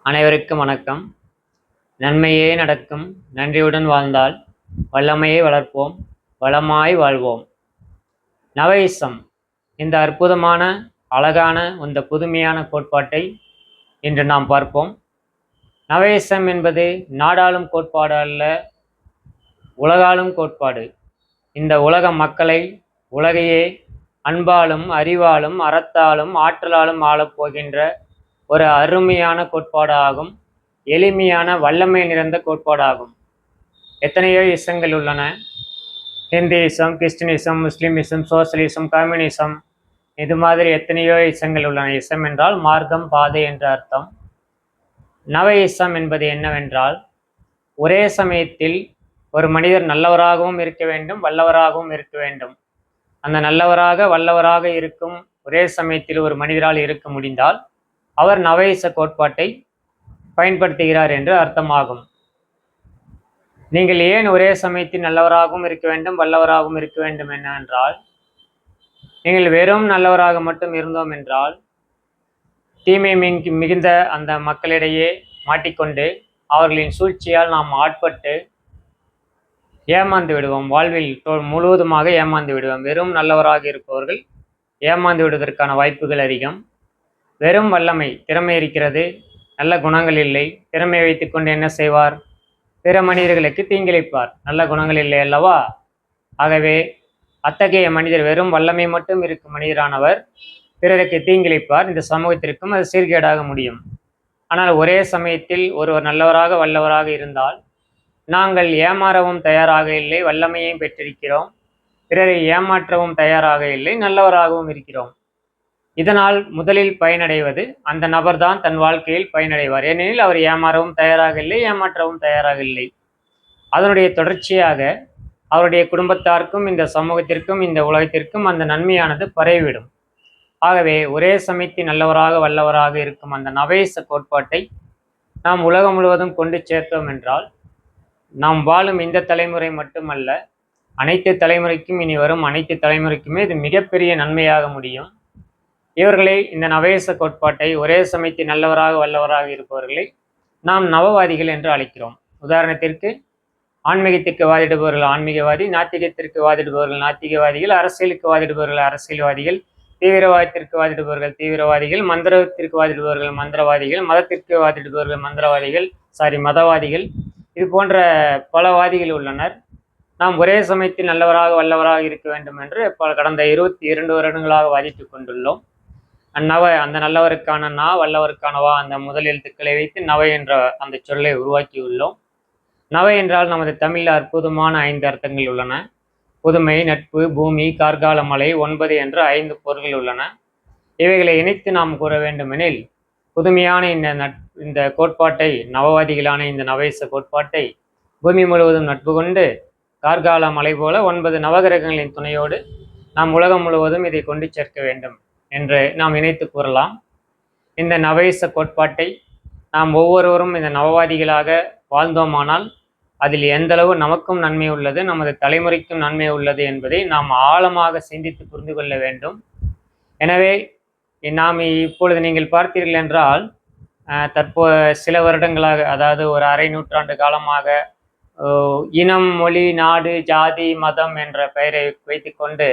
அனைவருக்கும் வணக்கம். நன்மையே நடக்கும். நன்றியுடன் வாழ்ந்தால் வல்லமையை வளர்ப்போம், வளமாய் வாழ்வோம். நவயிசம் இந்த அற்புதமான, அழகான, இந்த புதுமையான கோட்பாட்டை இன்று நாம் பார்ப்போம். நவயிசம் என்பது நாடாளும் கோட்பாடு அல்ல, உலகாளும் கோட்பாடு. இந்த உலக மக்களை, உலகையே அன்பாலும் அறிவாலும் அறத்தாலும் ஆற்றலாலும் ஆளப்போகின்ற ஒரு அருமையான கோட்பாடு ஆகும். எளிமையான வல்லமை நிறைந்த கோட்பாடாகும். எத்தனையோ இசங்கள் உள்ளன. ஹிந்துயிசம், கிறிஸ்டினிசம், முஸ்லிமிசம், சோசியலிசம், கம்யூனிசம், இது மாதிரி எத்தனையோ இசங்கள் உள்ளன. இசம் என்றால் மார்க்கம், பாதை என்ற அர்த்தம். நவ இசம் என்பது என்னவென்றால், ஒரே சமயத்தில் ஒரு மனிதர் நல்லவராகவும் இருக்க வேண்டும், வல்லவராகவும் இருக்க வேண்டும். அந்த நல்லவராக வல்லவராக இருக்கும் ஒரே சமயத்தில் ஒரு மனிதரால் இருக்க முடிந்தால் அவர் நவயிச கோட்பாட்டை பயன்படுத்துகிறார் என்று அர்த்தமாகும். நீங்கள் ஏன் ஒரே சமயத்தில் நல்லவராகவும் இருக்க வேண்டும், வல்லவராகவும் இருக்க வேண்டும் என்னவென்றால், நீங்கள் வெறும் நல்லவராக மட்டும் இருந்தோம் என்றால் தீமை மிகுந்த அந்த மக்களிடையே மாட்டிக்கொண்டு அவர்களின் சூழ்ச்சியால் நாம் ஆட்பட்டு ஏமாந்து விடுவோம். வாழ்வில் முழுவதுமாக ஏமாந்து விடுவோம். வெறும் நல்லவராக இருப்பவர்கள் ஏமாந்து விடுவதற்கான வாய்ப்புகள் அதிகம். வெறும் வல்லமை, திறமை இருக்கிறது, நல்ல குணங்கள் இல்லை, திறமை வைத்துக்கொண்டு என்ன செய்வார்? பிற மனிதர்களுக்கு தீங்கிழைப்பார். நல்ல குணங்கள் இல்லை அல்லவா? ஆகவே அத்தகைய மனிதர், வெறும் வல்லமை மட்டும் இருக்கும் மனிதரானவர் பிறருக்கு தீங்கிழைப்பார். இந்த சமூகத்திற்கும் அது சீர்கேடாக முடியும். ஆனால் ஒரே சமயத்தில் ஒருவர் நல்லவராக வல்லவராக இருந்தால் நாங்கள் ஏமாறவும் தயாராக இல்லை, வல்லமையையும் பெற்றிருக்கிறோம், பிறரை ஏமாற்றவும் தயாராக இல்லை, நல்லவராகவும் இருக்கிறோம். இதனால் முதலில் பயனடைவது அந்த நபர்தான் தன் வாழ்க்கையில் பயனடைவார். ஏனெனில் அவர் ஏமாறவும் தயாராக இல்லை, ஏமாற்றவும் தயாராக இல்லை. அதனுடைய தொடர்ச்சியாக அவருடைய குடும்பத்தாருக்கும் இந்த சமூகத்திற்கும் இந்த உலகத்திற்கும் அந்த நன்மையானது பரவிவிடும். ஆகவே ஒரே சமயத்தில் நல்லவராக வல்லவராக இருக்கும் அந்த நவேச கோட்பாட்டை நாம் உலகம் முழுவதும் கொண்டு சேர்த்தோம் என்றால் நாம் வாழும் இந்த தலைமுறை மட்டுமல்ல, அனைத்து தலைமுறைக்கும், இனி வரும் அனைத்து தலைமுறைக்குமே இது மிகப்பெரிய நன்மையாக முடியும். இவர்களை, இந்த நவேச கோட்பாட்டை, ஒரே சமயத்தில் நல்லவராக வல்லவராக இருப்பவர்களை நாம் நவவாதிகள் என்று அழைக்கிறோம். உதாரணத்திற்கு, ஆன்மீகத்திற்கு வாதிடுபவர்கள் ஆன்மீகவாதி, நாத்திகத்திற்கு வாதிடுபவர்கள் நாத்திகவாதிகள், அரசியலுக்கு வாதிடுபவர்கள் அரசியல்வாதிகள், தீவிரவாதத்திற்கு வாதிடுபவர்கள் தீவிரவாதிகள், மந்திரத்திற்கு வாதிடுபவர்கள் மந்திரவாதிகள், மதத்திற்கு வாதிடுபவர்கள் மதவாதிகள், இது போன்ற பல வாதிகள் உள்ளனர். நாம் ஒரே சமயத்தில் நல்லவராக வல்லவராக இருக்க வேண்டும் என்று கடந்த 22 வருடங்களாக வாதிட்டு கொண்டுள்ளோம். அந்த நல்லவருக்கான நா, வல்லவருக்கான வா, அந்த முதல் எழுத்துக்களை வைத்து நவ என்ற அந்த சொல்லை உருவாக்கியுள்ளோம். நவ என்றால் நமது தமிழில் அற்புதமான 5 அர்த்தங்கள் உள்ளன. புதுமை, நட்பு, பூமி, கார்கால மலை, 9 என்ற 5 பொருள்கள் உள்ளன. இவைகளை இணைத்து நாம் கூற வேண்டுமெனில், புதுமையான இந்த கோட்பாட்டை, நவவாதிகளான இந்த நவேச கோட்பாட்டை பூமி முழுவதும் நட்பு கொண்டு கார்கால மலை போல 9 நவகிரகங்களின் துணையோடு நாம் உலகம் முழுவதும் இதை கொண்டு சேர்க்க வேண்டும் என்று நாம் இணைத்து கூறலாம். இந்த நவேச கோட்பாட்டை நாம் ஒவ்வொருவரும் இந்த நவவாதிகளாக வாழ்ந்தோமானால் அதில் எந்தளவு நமக்கும் நன்மை உள்ளது, நமது தலைமுறைக்கும் நன்மை உள்ளது என்பதை நாம் ஆழமாக சிந்தித்து புரிந்து கொள்ள வேண்டும். எனவே நாம் இப்பொழுது நீங்கள் பார்த்தீர்கள் என்றால், சில வருடங்களாக, அதாவது ஒரு அரை நூற்றாண்டு காலமாக இனம், மொழி, நாடு, ஜாதி, மதம் என்ற பெயரை வைத்துக்கொண்டு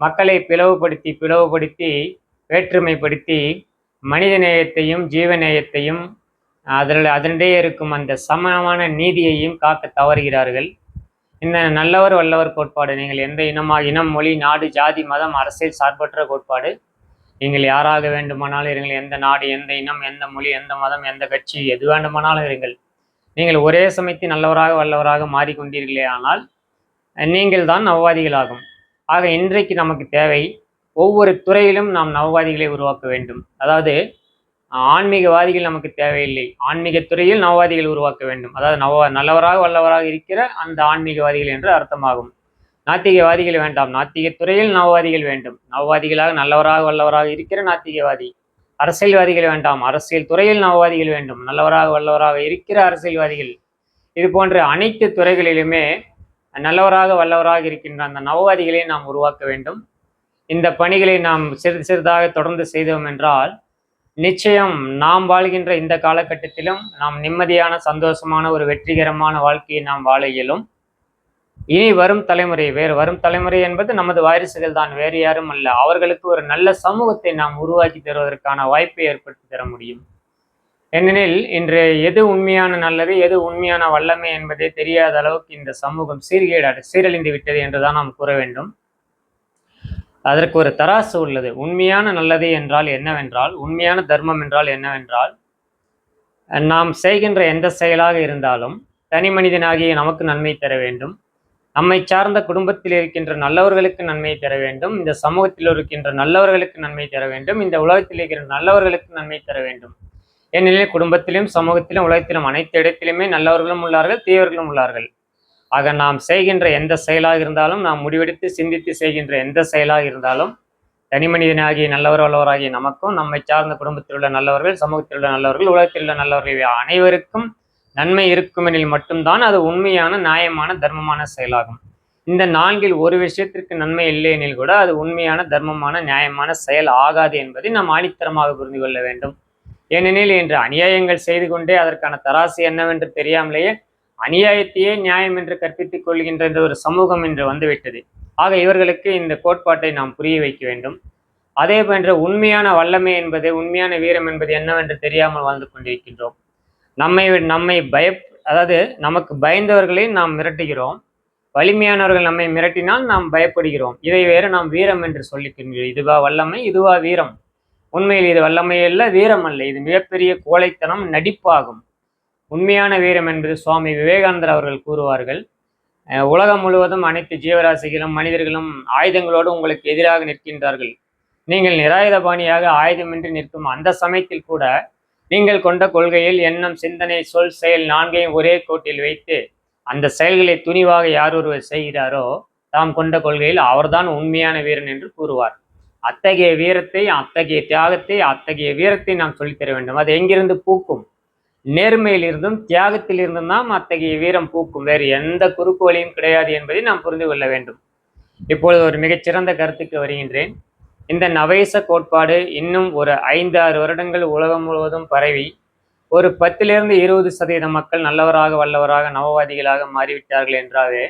மக்களை பிளவுபடுத்தி வேற்றுமைப்படுத்தி மனித நேயத்தையும் ஜீவநேயத்தையும் அதனிடையே இருக்கும் அந்த சமமான நீதியையும் காக்க தவறுகிறார்கள். இந்த நல்லவர் வல்லவர் கோட்பாடு, நீங்கள் எந்த இனம், மொழி, நாடு, ஜாதி, மதம், அரசியல் சார்பற்ற கோட்பாடு. நீங்கள் யாராக வேண்டுமானாலும் இருங்கள், எந்த நாடு, எந்த இனம், எந்த மொழி, எந்த மதம், எந்த கட்சி, எது வேண்டுமானாலும் இருங்கள். நீங்கள் ஒரே சமயத்தில் நல்லவராக வல்லவராக மாறிக்கொண்டீர்களே ஆனால் நீங்கள் தான் நவவாதிகளாகும். ஆக இன்றைக்கு நமக்கு தேவை, ஒவ்வொரு துறையிலும் நாம் நவவாதிகளை உருவாக்க வேண்டும். அதாவது ஆன்மீகவாதிகள் நமக்கு தேவையில்லை, ஆன்மீக துறையில் நவவாதிகள் உருவாக்க வேண்டும். அதாவது நல்லவராக வல்லவராக இருக்கிற அந்த ஆன்மீகவாதிகள் என்று அர்த்தமாகும். நாத்திகவாதிகள் வேண்டாம், நாத்திக துறையில் நவவாதிகள் வேண்டும். நவவாதிகளாக நல்லவராக வல்லவராக இருக்கிற நாத்திகவாதி. அரசியல்வாதிகள் வேண்டாம், அரசியல் துறையில் நவவாதிகள் வேண்டும், நல்லவராக வல்லவராக இருக்கிற அரசியல்வாதிகள். இது போன்ற அனைத்து துறைகளிலுமே நல்லவராக வல்லவராக இருக்கின்ற அந்த நவவாதிகளை நாம் உருவாக்க வேண்டும். இந்த பணிகளை நாம் சிறிது சிறிதாக தொடர்ந்து செய்தோம் என்றால் நிச்சயம் நாம் வாழ்கின்ற இந்த காலகட்டத்திலும் நாம் நிம்மதியான சந்தோஷமான ஒரு வெற்றிகரமான வாழ்க்கையை நாம் வாழ இயலும். இனி வரும் தலைமுறை, வரும் தலைமுறை என்பது நமது வாரிசுகள் தான், வேறு யாரும் அல்ல. அவர்களுக்கு ஒரு நல்ல சமூகத்தை நாம் உருவாக்கி தருவதற்கான வாய்ப்பை ஏற்படுத்தி தர முடியும். ஏனெனில் இன்று எது உண்மையான நல்லது, எது உண்மையான வல்லமை என்பதே தெரியாத அளவுக்கு இந்த சமூகம் சீரழிந்து விட்டது என்றுதான் நாம் கூற வேண்டும். அதற்கு ஒரு தராசு உள்ளது. உண்மையான நல்லது என்றால் என்னவென்றால், உண்மையான தர்மம் என்றால் என்னவென்றால், நாம் செய்கின்ற எந்த செயலாக இருந்தாலும் தனி மனிதனாகிய நமக்கு நன்மை தர வேண்டும், நம்மை சார்ந்த குடும்பத்தில் இருக்கின்ற நல்லவர்களுக்கு நன்மை தர வேண்டும், இந்த சமூகத்தில் இருக்கின்ற நல்லவர்களுக்கு நன்மை தர வேண்டும், இந்த உலகத்தில் இருக்கிற நல்லவர்களுக்கு நன்மை தர வேண்டும். ஏனெனில் குடும்பத்திலும் சமூகத்திலும் உலகத்திலும் அனைத்து இடத்திலுமே நல்லவர்களும் உள்ளார்கள், தீயவர்களும் உள்ளார்கள். ஆக நாம் செய்கின்ற எந்த செயலாக இருந்தாலும், நாம் முடிவெடுத்து சிந்தித்து செய்கின்ற எந்த செயலாக இருந்தாலும், தனி மனிதனாகிய நல்லவர் வல்லவராகிய நமக்கும், நம்மை சார்ந்த குடும்பத்தில் உள்ள நல்லவர்கள், சமூகத்தில் உள்ள நல்லவர்கள், உலகத்தில் உள்ள நல்லவர்கள் அனைவருக்கும் நன்மை இருக்குமெனில் மட்டும்தான் அது உண்மையான நியாயமான தர்மமான செயலாகும். இந்த நான்கில் ஒரு விஷயத்திற்கு நன்மை இல்லை எனில் கூட அது உண்மையான தர்மமான நியாயமான செயல் ஆகாது என்பதை நாம் ஆணித்தரமாக புரிந்து கொள்ள வேண்டும். ஏனெனில் இன்று அநியாயங்கள் செய்து கொண்டே அதற்கான தராசு என்னவென்று தெரியாமலேயே அநியாயத்தையே நியாயம் என்று கற்பித்துக் கொள்கின்ற இந்த ஒரு சமூகம் இன்று வந்துவிட்டது. ஆக இவர்களுக்கு இந்த கோட்பாட்டை நாம் புரிய வைக்க வேண்டும். அதே போன்ற உண்மையான வல்லமை என்பது, உண்மையான வீரம் என்பது என்னவென்று தெரியாமல் வாழ்ந்து கொண்டிருக்கின்றோம். நம்மை அதாவது நமக்கு பயந்தவர்களை நாம் மிரட்டுகிறோம், வலிமையானவர்கள் நம்மை மிரட்டினால் நாம் பயப்படுகிறோம். இதை வேறு நாம் வீரம் என்று சொல்லிக்கின்றோம். இதுவா வல்லமை, இதுவா வீரம்? உண்மையில் இது வல்லமை அல்ல, வீரம் அல்ல, இது மிகப்பெரிய கோழைத்தனம், நடிப்பாகும். உண்மையான வீரம் என்பது சுவாமி விவேகானந்தர் அவர்கள் கூறுவார்கள், உலகம் முழுவதும் அனைத்து ஜீவராசிகளும் மனிதர்களும் ஆயுதங்களோடு உங்களுக்கு எதிராக நிற்கின்றார்கள். நீங்கள் நிராயுதபாணியாக ஆயுதமின்றி நிற்கும் அந்த சமயத்தில் கூட நீங்கள் கொண்ட கொள்கையில் எண்ணம், சிந்தனை, சொல், செயல் நான்கையும் ஒரே கோட்டில் வைத்து அந்த செயல்களை துணிவாக யார் ஒருவர் செய்கிறாரோ தாம் கொண்ட கொள்கையில் அவர்தான் உண்மையான வீரன் என்று கூறுவார். அத்தகைய வீரத்தை, அத்தகைய தியாகத்தை, அத்தகைய வீரத்தை நாம் சொல்லித்தர வேண்டும். அது எங்கிருந்து பூக்கும்? நேர்மையில் இருந்தும் தியாகத்தில் இருந்தும் தான் அத்தகைய வீரம் பூக்கும். வேறு எந்த குறுக்கு வழியும் கிடையாது என்பதை நாம் புரிந்து கொள்ள வேண்டும். இப்பொழுது ஒரு மிகச்சிறந்த கருத்துக்கு வருகின்றேன். இந்த நவேச கோட்பாடு இன்னும் ஒரு 5-6 வருடங்கள் உலகம் முழுவதும் பரவி ஒரு 10-20% மக்கள் நல்லவராக வல்லவராக நவவாதிகளாக மாறிவிட்டார்கள் என்றாலே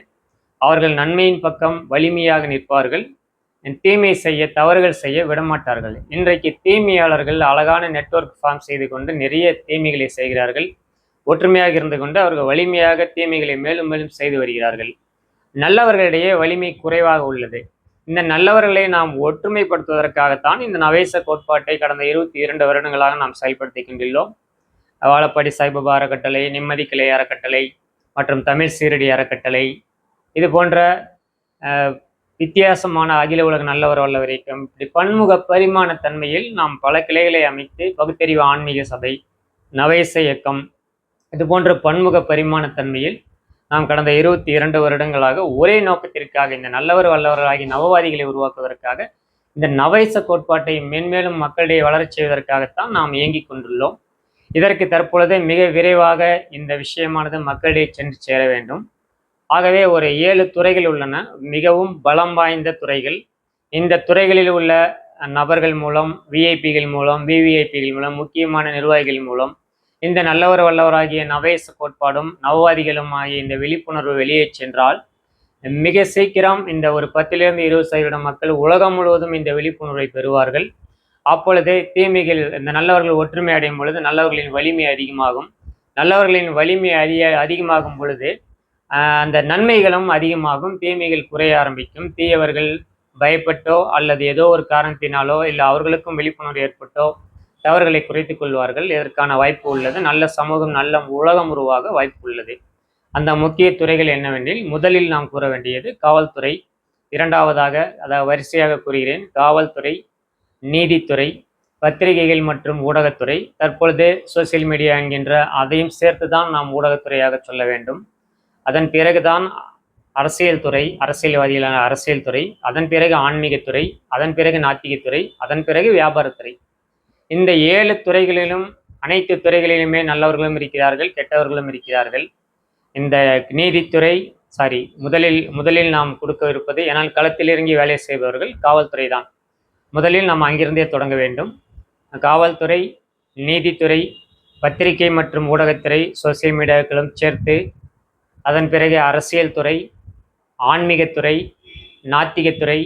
அவர்கள் நன்மையின் பக்கம் வலிமையாக நிற்பார்கள், தீமை செய்ய, தவறுகள் செய்ய விடமாட்டார்கள். இன்றைக்கு தீமையாளர்கள் அழகான நெட்வொர்க் ஃபார்ம் செய்து கொண்டு நிறைய தீமைகளை செய்கிறார்கள். ஒற்றுமையாக இருந்து கொண்டு அவர்கள் வலிமையாக தீமைகளை மேலும் மேலும் செய்து வருகிறார்கள். நல்லவர்களிடையே வலிமை குறைவாக உள்ளது. இந்த நல்லவர்களை நாம் ஒற்றுமைப்படுத்துவதற்காகத்தான் இந்த நவேச கோட்பாட்டை கடந்த 22 வருடங்களாக நாம் செயல்படுத்தி கொண்டுள்ளோம். வாழப்பாடி சாய்பாபா அறக்கட்டளை, நிம்மதி கிளை அறக்கட்டளை மற்றும் தமிழ் சீரடி அறக்கட்டளை, இது போன்ற வித்தியாசமான அகில உலக நல்லவர் வல்லவர் இயக்கம், இப்படி பன்முக பரிமாண தன்மையில் நாம் பல கிளைகளை அமைத்து பகுத்தறிவு ஆன்மீக சபை, நவேச இயக்கம், இது போன்ற பன்முக பரிமாண தன்மையில் நாம் கடந்த 22 வருடங்களாக ஒரே நோக்கத்திற்காக, இந்த நல்லவர் வல்லவர்களாகி நவவாதிகளை உருவாக்குவதற்காக, இந்த நவேச கோட்பாட்டை மென்மேலும் மக்களிடையே வளரச் செய்வதற்காகத்தான் நாம் இயங்கிக் கொண்டுள்ளோம். இதற்கு தற்பொழுது மிக விரைவாக இந்த விஷயமானது மக்களிடையே சென்று சேர வேண்டும். ஆகவே ஒரு 7 துறைகள் உள்ளன, மிகவும் பலம் வாய்ந்த துறைகள். இந்த துறைகளில் உள்ள நபர்கள் மூலம், விஐபிகள் மூலம், விவிஐபிகள் மூலம், முக்கியமான நிர்வாகிகள் மூலம் இந்த நல்லவர் வல்லவராகிய நவேச கோட்பாடும் நவவாதிகளும் ஆகிய இந்த விழிப்புணர்வு வெளியே சென்றால் மிக சீக்கிரம் இந்த ஒரு 10-20% மக்கள் உலகம் முழுவதும் இந்த விழிப்புணர்வை பெறுவார்கள். அப்பொழுது தீமைகள், இந்த நல்லவர்கள் ஒற்றுமை அடையும் பொழுது நல்லவர்களின் வலிமை அதிகமாகும். நல்லவர்களின் வலிமை அதிகமாகும் பொழுது அந்த நன்மைகளும் அதிகமாகும், தீமைகள் குறைய ஆரம்பிக்கும். தீயவர்கள் பயப்பட்டோ அல்லது ஏதோ ஒரு காரணத்தினாலோ இல்லை அவர்களுக்கும் விழிப்புணர்வு ஏற்பட்டோ தவறுகளை குறைத்து கொள்வார்கள். இதற்கான வாய்ப்பு உள்ளது. நல்ல சமூகம், நல்ல உலகம் உருவாக வாய்ப்பு உள்ளது. அந்த முக்கிய துறைகள் என்னவெனில், முதலில் நாம் கூற வேண்டியது காவல்துறை, இரண்டாவதாக, அதாவது வரிசையாக கூறுகிறேன், காவல்துறை, நீதித்துறை, பத்திரிகைகள் மற்றும் ஊடகத்துறை, தற்பொழுது சோசியல் மீடியா என்கின்ற அதையும் சேர்த்து தான் நாம் ஊடகத்துறையாக சொல்ல வேண்டும். அதன் பிறகுதான் அரசியல் துறை, அரசியல்வாதிகளான அரசியல் துறை, அதன் பிறகு ஆன்மீகத்துறை, அதன் பிறகு நாத்திகத்துறை, அதன் பிறகு வியாபாரத்துறை. இந்த 7 துறைகளிலும், அனைத்து துறைகளிலுமே நல்லவர்களும் இருக்கிறார்கள், கெட்டவர்களும் இருக்கிறார்கள். இந்த நீதித்துறை முதலில் நாம் கொடுக்க இருப்பது, ஏனால் களத்தில் இறங்கி வேலை செய்பவர்கள் காவல்துறை தான். முதலில் நாம் அங்கிருந்தே தொடங்க வேண்டும். காவல்துறை நீதித்துறை, பத்திரிகை மற்றும் ஊடகத்துறை, சோசியல் மீடியாக்களும் சேர்த்து, அதன் பிறகு அரசியல் துறை, ஆன்மீகத்துறை, நாத்திகத்துறை,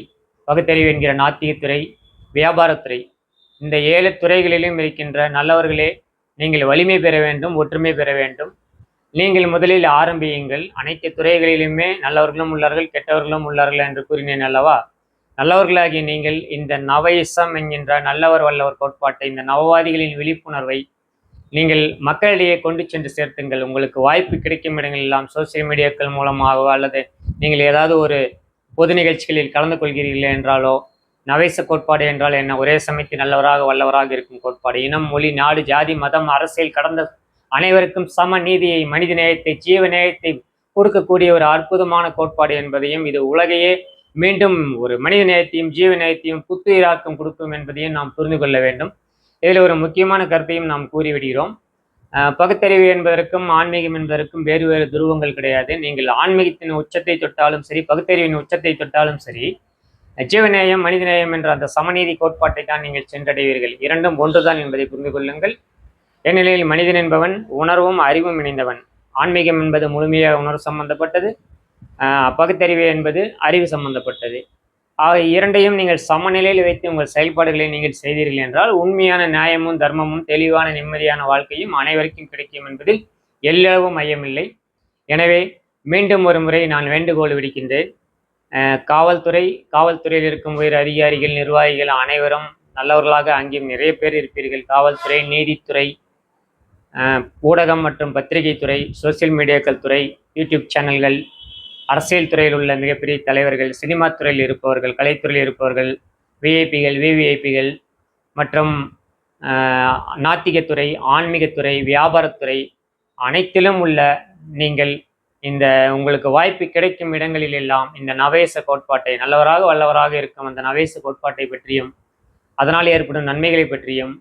பகுத்தறிவு என்கிற நாத்திகத்துறை, வியாபாரத்துறை, இந்த 7 துறைகளிலும் இருக்கின்ற நல்லவர்களே, நீங்கள் வலிமை பெற வேண்டும், ஒற்றுமை பெற வேண்டும். நீங்கள் முதலில் ஆரம்பியுங்கள். அனைத்து துறைகளிலுமே நல்லவர்களும் உள்ளார்கள், கெட்டவர்களும் உள்ளார்கள் என்று கூறினேன் அல்லவா? நல்லவர்களாகிய நீங்கள் இந்த நவயிசம் என்கின்ற நல்லவர் வல்லவர் கோட்பாட்டை, இந்த நவவாதிகளின் விழிப்புணர்வை நீங்கள் மக்களிடையே கொண்டு சென்று சேர்த்துங்கள். உங்களுக்கு வாய்ப்பு கிடைக்கும் இடங்கள் எல்லாம் சோசியல் மீடியாக்கள் மூலமாகவோ அல்லது நீங்கள் ஏதாவது ஒரு பொது நிகழ்ச்சிகளில் கலந்து கொள்கிறீர்கள் என்றாலோ, நவைச கோட்பாடு என்றால் என்ன? ஒரே சமயத்தில் நல்லவராக வல்லவராக இருக்கும் கோட்பாடு. இனம், மொழி, நாடு, ஜாதி, மதம், அரசியல் கடந்த அனைவருக்கும் சம நீதியை, மனித நேயத்தை, ஜீவ நேயத்தை கொடுக்கக்கூடிய ஒரு அற்புதமான கோட்பாடு என்பதையும், இது உலகையே மீண்டும் ஒரு மனித நேயத்தையும் ஜீவ நேயத்தையும் புத்துயிராக்கம் கொடுக்கும் என்பதையும் நாம் புரிந்து கொள்ள வேண்டும். இதில் ஒரு முக்கியமான கருத்தையும் நாம் கூறிவிடுகிறோம். பகுத்தறிவு என்பதற்கும் ஆன்மீகம் என்பதற்கும் வேறு வேறு துருவங்கள் கிடையாது. நீங்கள் ஆன்மீகத்தின் உச்சத்தை தொட்டாலும் சரி, பகுத்தறிவின் உச்சத்தை தொட்டாலும் சரி, ஜீவநேயம், மனிதநேயம் என்ற அந்த சமநீதி கோட்பாட்டை தான் நீங்கள் சென்றடைவீர்கள். இரண்டும் ஒன்றுதான் என்பதை புரிந்து கொள்ளுங்கள். ஏனெனில் மனிதன் என்பவன் உணர்வும் அறிவும் இணைந்தவன். ஆன்மீகம் என்பது முழுமையாக உணர்வு சம்பந்தப்பட்டது, பகுத்தறிவு என்பது அறிவு சம்பந்தப்பட்டது. ஆக இரண்டையும் நீங்கள் சமநிலையில் வைத்து உங்கள் செயல்பாடுகளை நீங்கள் செய்தீர்கள் என்றால் உண்மையான நியாயமும் தர்மமும் தெளிவான நிம்மதியான வாழ்க்கையும் அனைவருக்கும் கிடைக்கும் என்பதில் எல்லளவும் ஐயமில்லை. எனவே மீண்டும் ஒரு முறை நான் வேண்டுகோள் விடுக்கின்றேன். காவல்துறையில் இருக்கும் உயர் அதிகாரிகள், நிர்வாகிகள் அனைவரும் நல்லவர்களாக அங்கேயும் நிறைய பேர் இருப்பீர்கள். காவல்துறை, நீதித்துறை, ஊடகம் மற்றும் பத்திரிகை துறை, சோசியல் மீடியாக்கள் துறை, யூடியூப் சேனல்கள், அரசியல் துறையில் உள்ள மிகப்பெரிய தலைவர்கள், சினிமா துறையில் இருப்பவர்கள், கலைத்துறையில் இருப்பவர்கள், விஐபிகள், விவிஐபிகள் மற்றும் நாத்திகத்துறை, ஆன்மீகத்துறை, வியாபாரத்துறை அனைத்திலும் உள்ள நீங்கள் இந்த உங்களுக்கு வாய்ப்பு கிடைக்கும் இடங்களில் எல்லாம் இந்த நவேச கோட்பாட்டை, நல்லவராக வல்லவராக இருக்கும் அந்த நவேச கோட்பாட்டை பற்றியும் அதனால் ஏற்படும் நன்மைகளை பற்றியும்,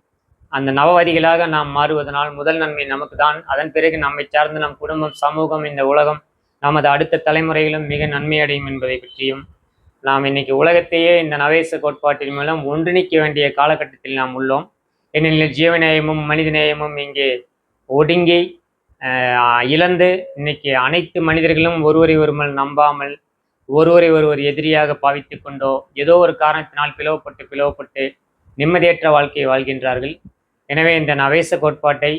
அந்த நவவாதிகளாக நாம் மாறுவதனால் முதல் நன்மை நமக்கு தான், அதன் பிறகு நம்மை சார்ந்து நம் குடும்பம், சமூகம், இந்த உலகம், நமது அடுத்த தலைமுறைகளும் மிக நன்மை அடையும் என்பதை பற்றியும், நாம் இன்னைக்கு உலகத்தையே இந்த நவேச கோட்பாட்டின் மூலம் ஒன்றிணைக்க வேண்டிய காலகட்டத்தில் நாம் உள்ளோம். ஏனெனில் ஜீவநேயமும் மனிதநேயமும் இங்கே ஒடுங்கி இழந்து இன்னைக்கு அனைத்து மனிதர்களும் ஒருவரை ஒருவர் நம்பாமல், ஒருவரை ஒருவர் எதிரியாக பாவித்து கொண்டோ, ஏதோ ஒரு காரணத்தினால் பிளவுபட்டு நிம்மதியற்ற வாழ்க்கையை வாழ்கின்றார்கள். எனவே இந்த நவேச கோட்பாட்டை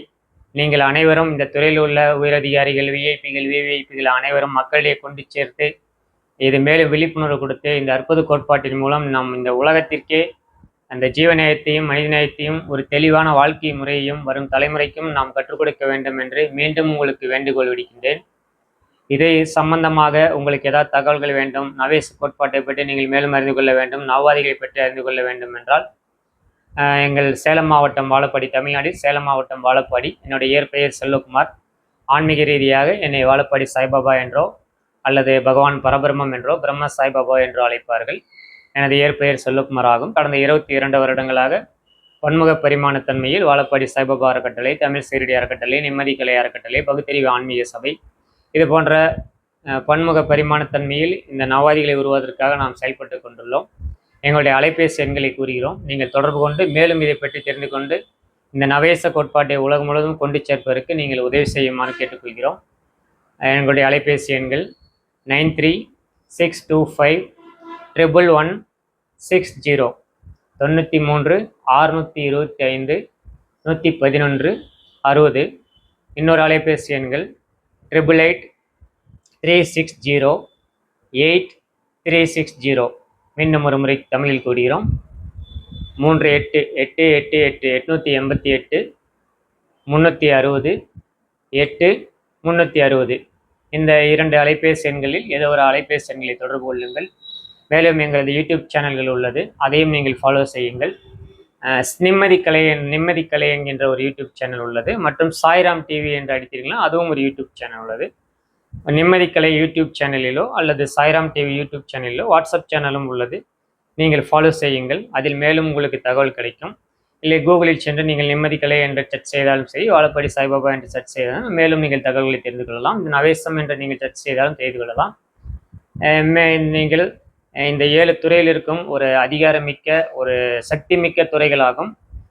நீங்கள் அனைவரும், இந்த துறையில் உள்ள உயரதிகாரிகள், விஐபிகள், விவிஐபிகள் அனைவரும் மக்களிடையே கொண்டு சேர்த்து இது மேலும் விழிப்புணர்வு கொடுத்து இந்த அற்புத கோட்பாட்டின் மூலம் நாம் இந்த உலகத்திற்கே அந்த ஜீவநேயத்தையும் மனிதநேயத்தையும் ஒரு தெளிவான வாழ்க்கை முறையையும் வரும் தலைமுறைக்கும் நாம் கற்றுக் கொடுக்க வேண்டும் என்று மீண்டும் உங்களுக்கு வேண்டுகோள் விடுக்கின்றேன். இதை சம்பந்தமாக உங்களுக்கு ஏதாவது தகவல்கள் வேண்டும், நவேச கோட்பாட்டை பற்றி நீங்கள் மேலும் அறிந்து கொள்ள வேண்டும், நவவாதிகளை பற்றி அறிந்து கொள்ள வேண்டும் என்றால் எங்கள் சேலம் மாவட்டம் வாழப்பாடி, தமிழ்நாட்டில் சேலம் மாவட்டம் வாழப்பாடி, என்னுடைய இயற்பெயர் செல்வகுமார். ஆன்மீக ரீதியாக என்னை வாழப்பாடி சாய்பாபா என்றோ அல்லது பகவான் பரபிரம்மம் என்றோ, பிரம்ம சாய்பாபா என்றோ அழைப்பார்கள். எனது இயற்பெயர் செல்வகுமார் ஆகும். கடந்த 22 வருடங்களாக பன்முக பரிமாணத்தன்மையில் வாழப்பாடி சாய்பாபா அறக்கட்டளை, தமிழ் சீரடி அறக்கட்டளை, நிம்மதி கலை அறக்கட்டளை, பகுத்தறிவு ஆன்மீக சபை, இது போன்ற பன்முக பரிமாணத்தன்மையில் இந்த நவவாதிகளை உருவாவதற்காக நாம் செயல்பட்டு கொண்டுள்ளோம். எங்களுடைய அலைபேசி எண்களை கூறுகிறோம். நீங்கள் தொடர்பு கொண்டு மேலும் இதை பற்றி தெரிந்து கொண்டு இந்த நவேச கோட்பாட்டை உலகம் முழுவதும் கொண்டு சேர்ப்பதற்கு நீங்கள் உதவி செய்யுமாறு கேட்டுக்கொள்கிறோம். எங்களுடைய அலைபேசி எண்கள் 9362511160, 93 625 111 60. இன்னொரு அலைபேசி எண்கள் 8883608360. மீண்டும் ஒரு முறை தமிழில் கூறுகிறோம். 3888888860 இந்த 2 அலைபேசி எண்களில் ஏதோ ஒரு அலைபேசி எண்களை தொடர்பு கொள்ளுங்கள். மேலும் எங்களது யூடியூப் சேனல்கள் உள்ளது, அதையும் நீங்கள் ஃபாலோ செய்யுங்கள். நிம்மதி கலை என்கின்ற ஒரு யூடியூப் சேனல் உள்ளது, மற்றும் சாய்ராம் டிவி என்று அடித்தீர்களா அதுவும் ஒரு யூடியூப் சேனல் உள்ளது. நிம்மதி கலை யூடியூப் சேனலிலோ அல்லது சாய்ராம் டிவி யூடியூப் சேனலிலோ வாட்ஸ்அப் சேனலும் உள்ளது, நீங்கள் ஃபாலோ செய்யுங்கள். அதில் மேலும் உங்களுக்கு தகவல் கிடைக்கும். இல்லை கூகுளில் சென்று நீங்கள் நிம்மதி கலை என்று சர்ச் செய்தாலும் சரி, வாழப்பாடி சாய்பாபா என்று சர்ச் செய்தாலும் மேலும் நீங்கள் தகவல்களை தெரிந்து கொள்ளலாம். இந்த நவேசம் என்று நீங்கள் சர்ச் செய்தாலும் தெரிந்து கொள்ளலாம். நீங்கள் இந்த 7 துறையில் இருக்கும் ஒரு அதிகாரமிக்க, ஒரு சக்தி மிக்க துறைகளாகும்.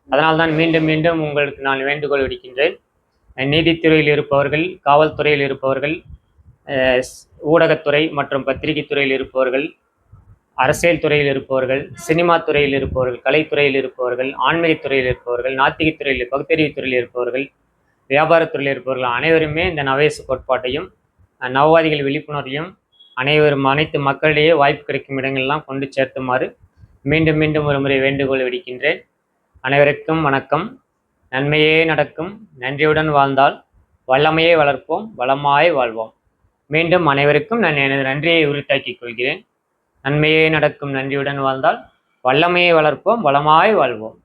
அதனால்தான் மீண்டும் மீண்டும் உங்களுக்கு நான் வேண்டுகோள் விடுக்கின்றேன். நீதித்துறையில் இருப்பவர்கள், காவல்துறையில் இருப்பவர்கள், ஊடகத்துறை மற்றும் பத்திரிகை துறையில் இருப்பவர்கள், அரசியல் துறையில் இருப்பவர்கள், சினிமா துறையில் இருப்பவர்கள், கலைத்துறையில் இருப்பவர்கள், ஆன்மீகத்துறையில் இருப்பவர்கள், நாத்திகத்துறையில், பகுத்தறிவுத்துறையில் இருப்பவர்கள், வியாபாரத்துறையில் இருப்பவர்கள் அனைவருமே இந்த நவேசு கோட்பாட்டையும் நவவாதிகள் விழிப்புணர்வையும் அனைத்து மக்களிடையே வாய்ப்பு கிடைக்கும் இடங்களெல்லாம் கொண்டு சேர்த்துமாறு மீண்டும் மீண்டும் ஒரு முறை வேண்டுகோள் விடுக்கின்றேன். அனைவருக்கும் வணக்கம். நன்மையே நடக்கும், நன்றியுடன் வாழ்ந்தால் வல்லமையை வளர்ப்போம், வளமாய் வாழ்வோம். மீண்டும் அனைவருக்கும் நான் எனது நன்றியை உரித்தாக்கிக் கொள்கிறேன். நன்மையே நடக்கும், நன்றியுடன் வாழ்ந்தால் வல்லமையை வளர்ப்போம், வளமாய் வாழ்வோம்.